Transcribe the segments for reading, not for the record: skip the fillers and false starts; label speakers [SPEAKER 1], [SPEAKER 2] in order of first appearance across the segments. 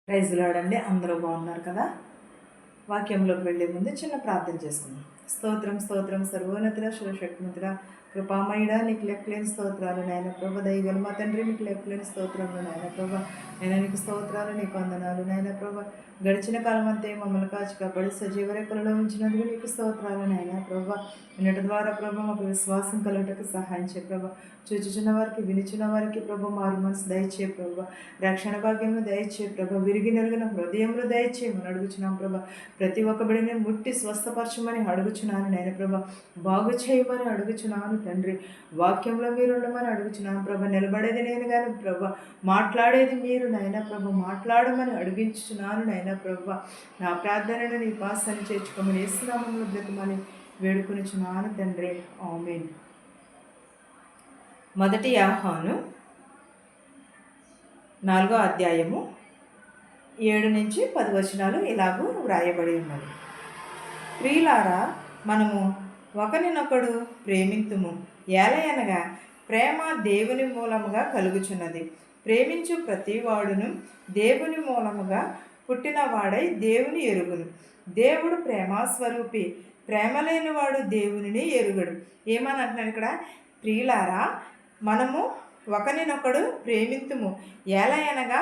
[SPEAKER 1] Praise lord అండి. అందరూ బాగున్నారు కదా. వాక్యంలోకి వెళ్ళే ముందు చిన్న ప్రార్థన చేసుకుందాం. స్తోత్రం స్తోత్రం సర్వోన్నతుడ శివశక్తిమంతుడ కృపామయుడా, నీకు లెక్కలేని స్తోత్రాలు నాయన ప్రభ. దయగల మా తండ్రి, నీకు లెక్కలేని స్తోత్రాలు నాయన ప్రభ. నేను నీకు స్తోత్రాలు, నీకు వందనాలు నాయన ప్రభ. గడిచిన కాలం అంతే మమ్మల్ని కాచి కాపాడి సజీవ రెక్కలలో ఉంచినందుకు నీకు స్తోత్రాలు నాయన ప్రభ. నిన్నటి ద్వారా ప్రభ మాకు విశ్వాసం కలుగుటకు సహాయం చే ప్రభ. చూచుచున్న వారికి, వినిచున్న వారికి ప్రభ మారు మనసు దయచే ప్రభ. రక్షణ భాగ్యము దయచే ప్రభ. విరిగి నలిగిన హృదయంలో దయచేయమని అడుగుచున్నాం ప్రభ. ప్రతి ఒక్క బిడ్డని ముట్టి స్వస్థపరచమని అడుగుచున్నాను నాయన ప్రభ. బాగు చేయమని అడుగుచున్నాను తండ్రి. వాక్యంలో మీరు ఉండమని అడుగుచున్నాను ప్రభ. నిలబడేది నేను కానీ ప్రభ, మాట్లాడేది మీరు నాయన ప్రభ. మాట్లాడమని అడిగించుచున్నాను నాయన ప్రభ. నా ప్రార్థనను నీ పాసాన్ని చేర్చుకోమని యేసునామములో బ్రతమని వేడుకొనిచున్నాను తండ్రి. ఆమేన్. మొదటి యోహాను 4వ అధ్యాయము 7 నుంచి 10 వచనాలు ఇలాగూ వ్రాయబడి ఉన్నది. ప్రియులారా, మనము ఒకరినొకడు ప్రేమింతుము. ఏలయనగా ప్రేమ దేవుని మూలముగా కలుగుచున్నది. ప్రేమించు ప్రతివాడును దేవుని మూలముగా పుట్టినవాడై దేవుని ఎరుగును. దేవుడు ప్రేమాస్వరూపి. ప్రేమ లేనివాడు దేవునిని ఎరుగడు. ఏమని అంటున్నాడు ఇక్కడ? ప్రియులారా, మనము ఒకరినొకడు ప్రేమింతుము. ఎలాగనగా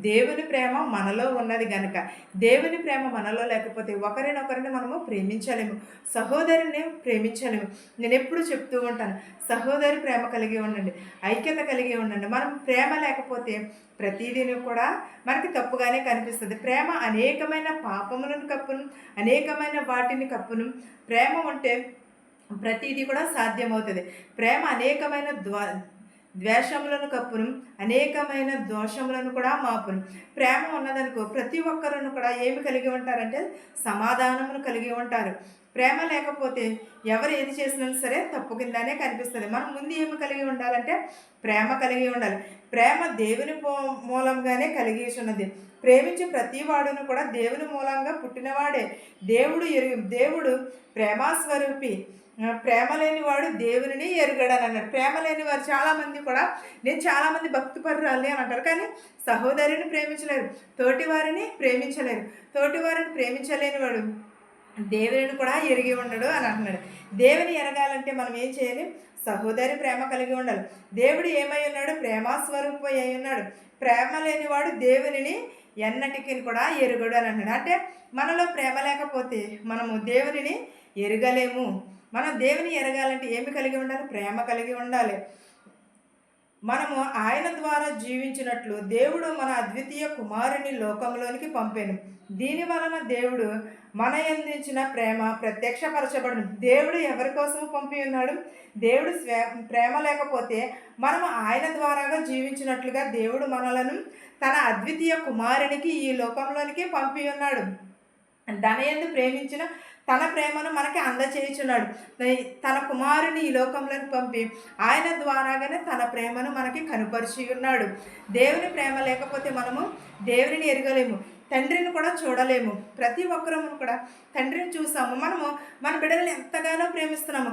[SPEAKER 1] దేవుని ప్రేమ మనలో ఉన్నది గనుక. దేవుని ప్రేమ మనలో లేకపోతే ఒకరినొకరిని మనము ప్రేమించలేము, సహోదరిని ప్రేమించలేము. నేను ఎప్పుడు చెప్తూ ఉంటాను, సహోదరి ప్రేమ కలిగి ఉండండి, ఐక్యత కలిగి ఉండండి. మనం ప్రేమ లేకపోతే ప్రతిదీని కూడా మనకి తప్పుగానే కనిపిస్తుంది. ప్రేమ అనేకమైన పాపములను కప్పును, అనేకమైన వాటిని కప్పును. ప్రేమ ఉంటే ప్రతిదీ కూడా సాధ్యమవుతుంది. ప్రేమ అనేకమైన ద్వేషములను కప్పును, అనేకమైన దోషములను కూడా మాపును. ప్రేమ ఉన్నదనుకో ప్రతి ఒక్కరును కూడా ఏమి కలిగి ఉంటారంటే సమాధానమును కలిగి ఉంటారు. ప్రేమ లేకపోతే ఎవరు ఏది చేసినా సరే తప్పు కిందనే కనిపిస్తుంది. మనం ముందు ఏమి కలిగి ఉండాలంటే ప్రేమ కలిగి ఉండాలి. ప్రేమ దేవుని మూలంగానే కలిగి ఉన్నది. ప్రేమించే ప్రతి వాడును కూడా దేవుని మూలంగా పుట్టినవాడే. దేవుడు ప్రేమాస్వరూపి. ప్రేమ లేని వాడు దేవుని ఎరుగడని అన్నాడు. ప్రేమ లేని వారు చాలామంది కూడా, నేను చాలామంది భక్తిపరురాలి అని అంటారు, కానీ సహోదరిని ప్రేమించలేరు, తోటివారిని ప్రేమించలేరు. తోటివారిని ప్రేమించలేని వాడు దేవుని కూడా ఎరిగి ఉండడు అని అంటున్నాడు. దేవుని ఎరగాలంటే మనం ఏం చేయాలి? సహోదరి ప్రేమ కలిగి ఉండాలి. దేవుడు ఏమై ఉన్నాడు? ప్రేమాస్వరూపం అయి ఉన్నాడు. ప్రేమ లేనివాడు దేవునిని ఎన్నటికి కూడా ఎరుగడు అని అంటున్నాడు. అంటే మనలో ప్రేమ లేకపోతే మనము దేవునిని ఎరగలేము. మనం దేవుని ఎరగాలంటే ఏమి కలిగి ఉండాలి? ప్రేమ కలిగి ఉండాలి. మనము ఆయన ద్వారా జీవించినట్లు దేవుడు మన అద్వితీయ కుమారుని లోకంలోనికి పంపాను. దీని వలన దేవుడు మన అందించిన ప్రేమ ప్రత్యక్షపరచబడును. దేవుడు ఎవరి కోసం పంపి ఉన్నాడు? దేవుడు ప్రేమ లేకపోతే మనము ఆయన ద్వారాగా జీవించినట్లుగా దేవుడు మనలను తన అద్వితీయ కుమారునికి ఈ లోకంలోనికి పంపి ఉన్నాడు. తన యందు ప్రేమించిన తన ప్రేమను మనకి అందచేయుచున్నాడు. తన కుమారుని ఈ లోకంలోకి పంపి ఆయన ద్వారాగానే తన ప్రేమను మనకి కనుపరిచి ఉన్నాడు. దేవుని ప్రేమ లేకపోతే మనము దేవుని ఎరగలేము, తండ్రిని కూడా చూడలేము. ప్రతి ఒక్కరము కూడా తండ్రిని చూసాము. మనము మన బిడ్డలను ఎంతగానో ప్రేమిస్తున్నాము.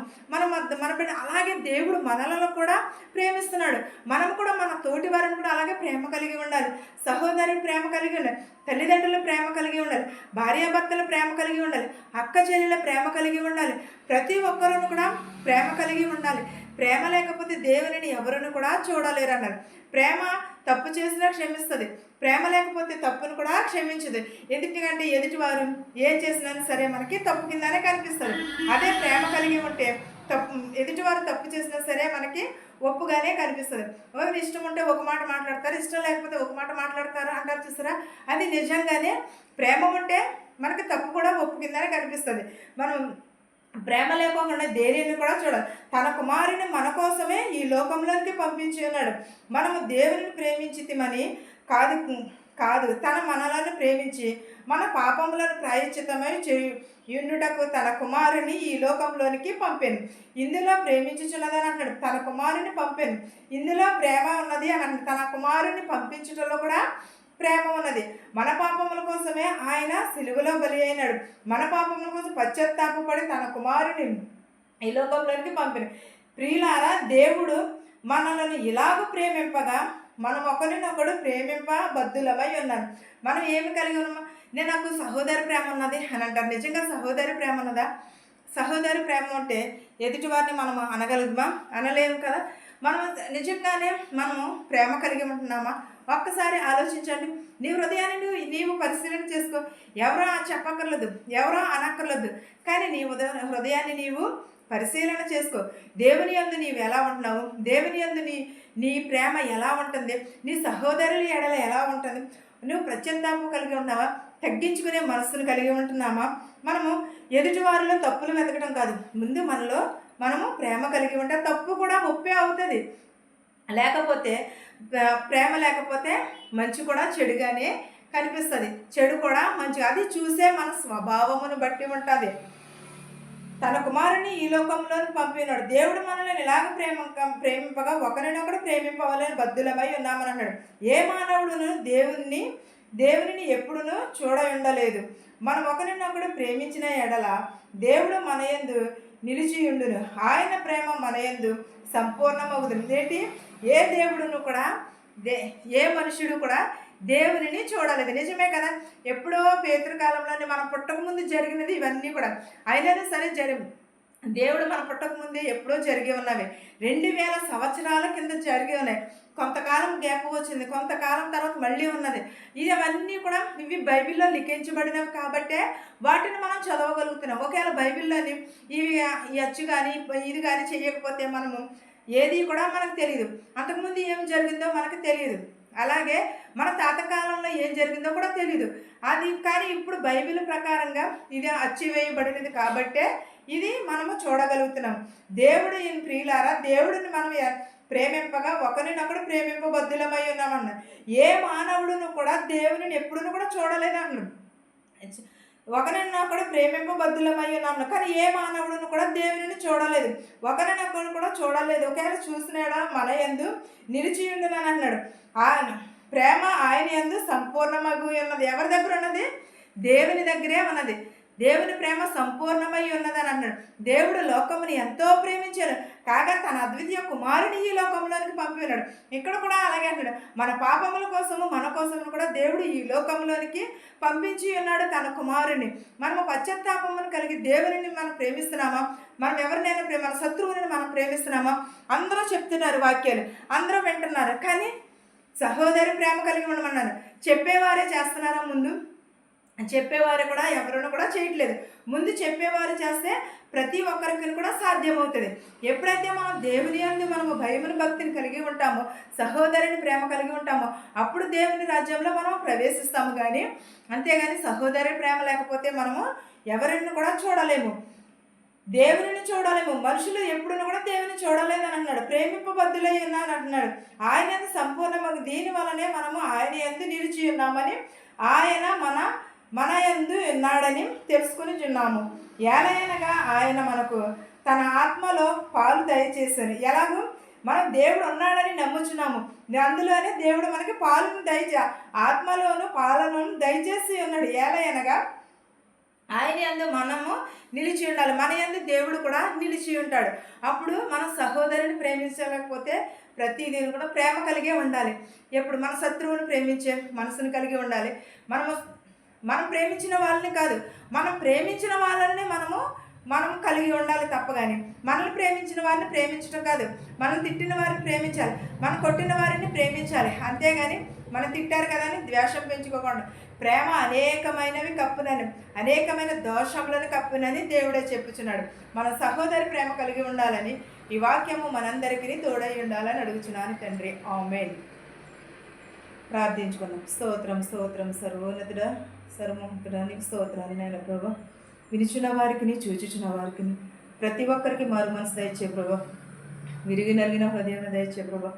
[SPEAKER 1] మన బిడ్డ అలాగే దేవుడు మనలలో కూడా ప్రేమిస్తున్నాడు. మనం కూడా మన తోటి వారిని కూడా అలాగే ప్రేమ కలిగి ఉండాలి. సహోదరుని ప్రేమ కలిగి ఉండాలి, తల్లిదండ్రుల ప్రేమ కలిగి ఉండాలి, భార్యాభర్తల ప్రేమ కలిగి ఉండాలి, అక్క చెల్లెల ప్రేమ కలిగి ఉండాలి. ప్రతి ఒక్కరూ కూడా ప్రేమ కలిగి ఉండాలి. ప్రేమ లేకపోతే దేవునిని ఎవరిని కూడా చూడలేరు అన్నారు. ప్రేమ తప్పు చేసినా క్షమిస్తుంది, ప్రేమ లేకపోతే తప్పును కూడా క్షమించదు. ఎందుకంటే ఎదుటివారు ఏం చేసినా సరే మనకి తప్పు కిందనే కనిపిస్తుంది. అదే ప్రేమ కలిగి ఉంటే ఎదుటివారు తప్పు చేసినా సరే మనకి ఒప్పుగానే కనిపిస్తుంది. ఇష్టం ఉంటే ఒక మాట మాట్లాడతారు, ఇష్టం లేకపోతే ఒక మాట మాట్లాడతారు అంటారు చూసారా. అది నిజంగానే ప్రేమ ఉంటే మనకి తప్పు కూడా ఒప్పు కిందనే కనిపిస్తుంది. మనం ప్రేమ లేకుండా దేనిని కూడా చూడాలి. తన కుమారుని మన కోసమే ఈ లోకంలోకి పంపించి ఉన్నాడు. మనము దేవుని ప్రేమించితిమని కాదు తన మనలను ప్రేమించి మన పాపములను ప్రాయశ్చితమై చేయుటకు తన కుమారుని ఈ లోకంలోనికి పంపాను. ఇందులో ప్రేమించుచున్నదని అన్నాడు. తన కుమారుని పంపాను, ఇందులో ప్రేమ ఉన్నది అని అన్నాడు. తన కుమారుని పంపించటంలో కూడా ప్రేమ ఉన్నది. మన పాపముల కోసమే ఆయన సిలువలో బలి అయినాడు. మన పాపముల కోసం పశ్చాత్తాపపడి తన కుమారుని ఈ లోకంలోనికి పంపిన. ప్రియులారా, దేవుడు మనలను ఇలాగ ప్రేమింపగా మనం ఒకరినొకడు ప్రేమింప బద్దులమై ఉన్నాను. మనం ఏమి కలిగి ఉన్నామా? నేను నాకు సహోదరి ప్రేమ ఉన్నది అని అంటారు. నిజంగా సహోదరి ప్రేమ ఉన్నదా? సహోదరి ప్రేమ ఉంటే ఎదుటివారిని మనం అనగలుగుమా? అనలేము కదా. మనం నిజంగానే మనము ప్రేమ కలిగి ఉంటున్నామా? ఒక్కసారి ఆలోచించండి. నీ హృదయాన్ని నీవు పరిశీలన చేసుకో. ఎవరో చెప్పక్కర్లేదు, ఎవరో అనక్కర్లేదు, కానీ నీ హృదయాన్ని నీవు పరిశీలన చేసుకో. దేవుని యందు నీవు ఎలా ఉంటున్నావు? దేవుని యందు నీ ప్రేమ ఎలా ఉంటుంది? నీ సహోదరుల ఎడల ఎలా ఉంటుంది? నువ్వు ప్రత్యుత్తాపం కలిగి ఉన్నావా? తగ్గించుకునే మనస్సును కలిగి ఉంటున్నామా? మనము ఎదుటివారిలో తప్పులు వెతకడం కాదు, ముందు మనలో మనము ప్రేమ కలిగి ఉంటే తప్పు కూడా ఒప్పే అవుతుంది. లేకపోతే ప్రేమ లేకపోతే మంచి కూడా చెడుగానే కనిపిస్తుంది, చెడు కూడా మంచి. అది చూసే మన స్వభావమును బట్టి ఉంటుంది. తన కుమారుని ఈ లోకంలోకి పంపినాడు. దేవుడు మనల్ని ఇలాగ ప్రేమింపగా ఒకరినొకడు ప్రేమింపవాలని బద్దులమై ఉన్నామని అన్నాడు. ఏ మానవుడును దేవునిని ఎప్పుడునూ చూడయుండలేదు. మనం ఒకరినొకడు ప్రేమించిన ఎడల దేవుడు మన యందు నిలిచియుండును. ఆయన ప్రేమ మన యందు సంపూర్ణమవుతుంది. ఏంటి? ఏ దేవుడును కూడా ఏ మనుషుడు కూడా దేవునిని చూడలేదు. నిజమే కదా. ఎప్పుడో పేతృకాలంలోనే మనం పుట్టకముందు జరిగినది ఇవన్నీ కూడా. అయినా సరే దేవుడు మన పుట్టకముందే ఎప్పుడో జరిగి ఉన్నవి. 2000 సంవత్సరాల కింద జరిగి ఉన్నాయి. కొంతకాలం గ్యాప్ వచ్చింది, కొంతకాలం తర్వాత మళ్ళీ ఉన్నది. ఇవన్నీ కూడా ఇవి బైబిల్లో లిఖించబడినవి కాబట్టే వాటిని మనం చదవగలుగుతున్నాం. ఒకవేళ బైబిల్లోని ఇవి అచ్చు కానీ ఇది కానీ చేయకపోతే మనము ఏది కూడా మనకు తెలియదు. అంతకుముందు ఏం జరిగిందో మనకు తెలియదు. అలాగే మన తాతకాలంలో ఏం జరిగిందో కూడా తెలియదు. అది కానీ ఇప్పుడు బైబిల్ ప్రకారంగా ఇది అచ్చివేయబడినది కాబట్టే ఇది మనము చూడగలుగుతున్నాం. దేవుడు ఈయన ప్రియులారా, దేవుడిని మనం ప్రేమింపగా ఒకరినొకడు ప్రేమింపబద్దులమై ఉన్నామన్న. ఏ మానవుడును కూడా దేవుని ఎప్పుడును కూడా చూడలేదు అన్నాడు. ఒకరినొకడు ప్రేమింపబద్దులమై ఉన్నాము, కానీ ఏ మానవుడును కూడా దేవుని చూడలేదు, ఒకరినొకడు కూడా చూడలేదు. ఒకవేళ చూసినాడా మన యందు నిలిచి ఉండునని అన్నాడు. ఆయన ప్రేమ ఆయన యందు సంపూర్ణమగు ఉన్నది. ఎవరి దగ్గర ఉన్నది? దేవుని దగ్గరే ఉన్నది. దేవుని ప్రేమ సంపూర్ణమై ఉన్నదని అన్నాడు. దేవుడు లోకముని ఎంతో ప్రేమించాడు, కాగా తన అద్వితీయ కుమారుని ఈ లోకంలోనికి పంపినాడు. ఇక్కడ కూడా అలాగే అంటాడు. మన పాపముల కోసము మన కోసము కూడా దేవుడు ఈ లోకంలోనికి పంపించి ఉన్నాడు తన కుమారుని. మనము పశ్చాత్తాపమును కలిగి దేవుని మనం ప్రేమిస్తున్నామా? మనం ఎవరినైనా మన శత్రువుని మనం ప్రేమిస్తున్నామా? అందరూ చెప్తున్నారు వాక్యాలు, అందరూ వింటున్నారు, కానీ సహోదరి ప్రేమ కలిగి ఉండమన్నారు. చెప్పేవారే చేస్తున్నారా? ముందు చెప్పేవారు కూడా ఎవరిని కూడా చేయట్లేదు. ముందు చెప్పేవారు చేస్తే ప్రతి ఒక్కరికి కూడా సాధ్యమవుతుంది. ఎప్పుడైతే మనం దేవుని యందు మనము భయమును భక్తిని కలిగి ఉంటామో, సహోదరుని ప్రేమ కలిగి ఉంటామో, అప్పుడు దేవుని రాజ్యంలో మనం ప్రవేశిస్తాము. కానీ అంతేగాని సహోదరి ప్రేమ లేకపోతే మనము ఎవరిని కూడా చూడలేము, దేవుని చూడలేము. మనుషులు ఎప్పుడును కూడా దేవుని చూడలేదని అంటున్నాడు. ప్రేమింపబద్దులై ఉన్నాను అంటున్నాడు. ఆయన సంపూర్ణమగు దీని వలనే మనము ఆయన యందు నిలిచి ఉన్నామని, ఆయన మన యందు ఉన్నాడని తెలుసుకుని చున్నాము. ఎలాగనగా ఆయన మనకు తన ఆత్మలో పాలు దయచేశారు. ఎలాగో మనం దేవుడు ఉన్నాడని నమ్ముచున్నాము, అందులోనే దేవుడు మనకి పాలను ఆత్మలోను పాలను దయచేసి ఉన్నాడు. ఎలాగనగా ఆయన యందు మనము నిలిచి ఉండాలి, మన యందు దేవుడు కూడా నిలిచి ఉంటాడు. అప్పుడు మన సహోదరుని ప్రేమించలేకపోతే ప్రతిదీ కూడా ప్రేమ కలిగే ఉండాలి. ఎప్పుడు మన శత్రువుని ప్రేమించే మనసును కలిగి ఉండాలి. మనం ప్రేమించిన వాళ్ళని కాదు, మనం ప్రేమించిన వాళ్ళని మనము కలిగి ఉండాలి తప్ప. కానీ మనల్ని ప్రేమించిన వారిని ప్రేమించడం కాదు, మనం తిట్టిన వారిని ప్రేమించాలి, మనం కొట్టిన వారిని ప్రేమించాలి. అంతేగాని మనం తిట్టారు కదా అని ద్వేషం పెంచుకోకుండా. ప్రేమ అనేకమైనవి కప్పునని, అనేకమైన దోషములను కప్పునని దేవుడే చెప్పుచున్నాడు. మన సహోదరి ప్రేమ కలిగి ఉండాలని ఈ వాక్యము మనందరికీ తోడై ఉండాలని అడుగుచున్నాను తండ్రి. ఆమేన్. ప్రార్థించుకున్నాం. స్తోత్రం స్తోత్రం సర్వోన్నతుడా సర్వోన్నతుడా నీకు స్తోత్రాలు నాయన ప్రభా. వినిచున్న వారికి చూచుచున్న వారికి ప్రతి ఒక్కరికి మారు మనసు దయచే ప్రభా, విరిగి నలిగిన హృదయం దయచే ప్రభా,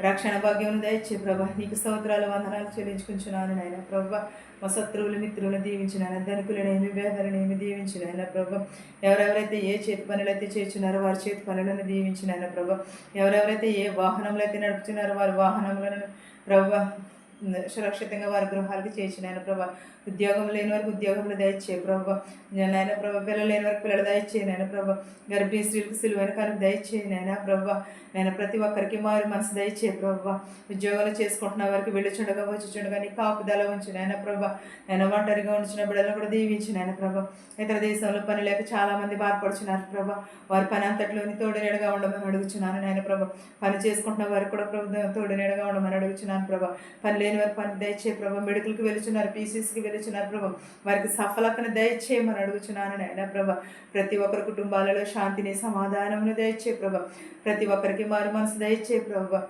[SPEAKER 1] రక్షణ భాగ్యం దయచే ప్రభా. నీకు స్తోత్రాలు వందనాలు చెల్లించుకుంటున్నాను నాయన ప్రభా. మా శత్రువులు మిత్రులను దీవించినాను, ధనికులనేమి పేదలనేమి దీవించినాయన ప్రభా. ఎవరెవరైతే ఏ చేతి పనులు అయితే చేస్తున్నారో వారి చేతి పనులను దీవించినాయన ప్రభా. ఎవరెవరైతే ఏ వాహనంలో అయితే నడుపుతున్నారో వారి వాహనములను ప్రభా సురక్షితంగా వారి గృహాలకు చేర్చి నాయన ప్రభా. ఉద్యోగం లేని వారికి ఉద్యోగంలో దయచే ప్రభా. నాయన ప్రభా, పిల్లలు లేని వారికి పిల్లలు దయచేయి నాయన ప్రభా. గర్భిణీ స్త్రీలకు సిలువైన కాలం దయచేయి నాయన ప్రభా. నేను ప్రతి ఒక్కరికి మారి మనసు దయచే ప్రభా. ఉద్యోగాలు చేసుకుంటున్న వారికి వెళ్ళుచుండగా వచ్చుచుండగా నీ కాపుదల ఉంచి నాయన ప్రభా. నేను ఒంటరిగా ఉంచిన బిడ్డలను కూడా దీవించి నాయన ప్రభా. ఇతర దేశంలో పని లేక చాలామంది బాధపడుచున్నారు ప్రభా. వారి పని అంతట్లోని తోడునేడుగా ఉండమని అడుగుచున్నాను నాయన ప్రభా. పని చేసుకుంటున్న వారికి కూడా ప్రభు తోడునేడుగా ఉండమని అడుగుచున్నాను ప్రభా. పని లేని వారి పని దయచే ప్రభా. మెడికల్కి వెళుచున్నారు, పీసీసీకి వెళుచున్నారు ప్రభా. వారికి సఫలతను దయచేయమని అడుగుచున్నాను నాయన ప్రభా. ప్రతి ఒక్కరి కుటుంబాలలో శాంతిని సమాధానమును దయచే ప్రభా. ప్రతి ఒక్కరికి మారు మనసు దయచే ప్రభా.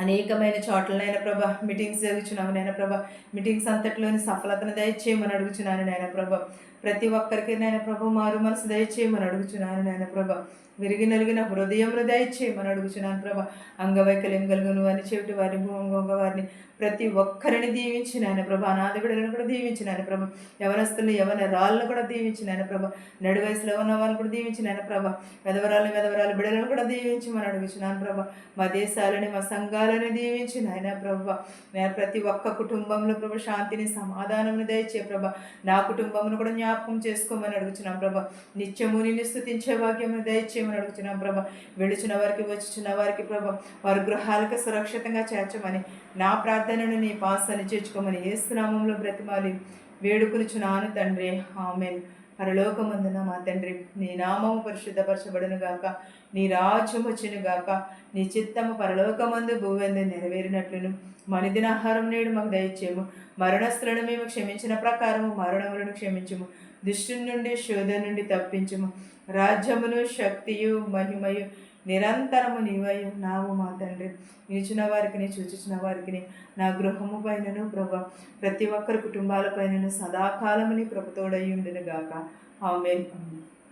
[SPEAKER 1] అనేకమైన చోట్లనైనా ప్రభా మీటింగ్స్ జరుగుచున్నాము నాయన ప్రభా. మీటింగ్స్ అంతట్లోని సఫలతను దయచేయమని అడుగుచున్నాను నాయన ప్రభా. ప్రతి ఒక్కరికి నాయన ప్రభా మారు మనసు దయచేయమని అడుగుచున్నాను నాయన ప్రభా. విరిగి నలిగిన హృదయంలో దయచేయమని అడుగుచున్నాను ప్రభా. అంగవైకల్యం కలిగిన వారిని, చెవిటి వారిని, భూంగొంగ వారిని ప్రతి ఒక్కరిని దీవించిన ఆయన ప్రభా. అనాథ బిడ్డలను కూడా దీవించిన ఆయన ప్రభా. యవనస్తులు యవన రాళ్ళను కూడా దీవించిన ఆయన ప్రభా. నడు వయసులో ఉన్న వాళ్ళని కూడా దీవించిన ఆయన ప్రభా. వెధవరాల బిడ్డలను కూడా దీవించమని అడుగుచున్నాను ప్రభా. మా దేశాలని, మా సంఘాలని దీవించిన ఆయన ప్రభా. నేను ప్రతి ఒక్క కుటుంబంలో ప్రభా శాంతిని సమాధానమును దయచే ప్రభా. నా కుటుంబమును కూడా జ్ఞాపకం చేసుకోమని అడుగుచున్నాం ప్రభా. నిత్యము నిన్ను స్తుతించే భాగ్యమును దయచేయమని అడుగుచున్నాం ప్రభా. వెళుచున్న వారికి వచ్చుచున్న వారికి ప్రభా వారి గృహాలకు సురక్షితంగా చేర్చమని, నా ప్రార్థనను నీ పాసాన్ని చేర్చుకోమని యేసు నామములో బ్రతిమాలి వేడుకొనుచున్నాను తండ్రి. ఆమేన్. పరలోకమందున మా తండ్రి, నీ నామము పరిశుద్ధపరచబడును గాక, నీ రాజ్యం వచ్చును గాక, నీ చిత్తము పరలోకమందు భూవెందు నెరవేరినట్లును మనిదిన ఆహారం నేడు మాకు దయచేయము. మరణస్థులను మేము క్షమించిన ప్రకారము మరణములను క్షమించుము. దుష్టుని నుండి, శోధ నుండి తప్పించుము. రాజ్యమును, శక్తియు, మహిమయు నిరంతరము నీవై నావు మా తండ్రి. నిలిచిన వారికి, చూచిన వారికి, నా గృహము పైనను ప్రభా, ప్రతి ఒక్కరి కుటుంబాలపైనను సదాకాలముని ప్రభుతోడై ఉండును గాక. ఆమేన్.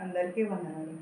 [SPEAKER 1] అందరికీ వందనాలు.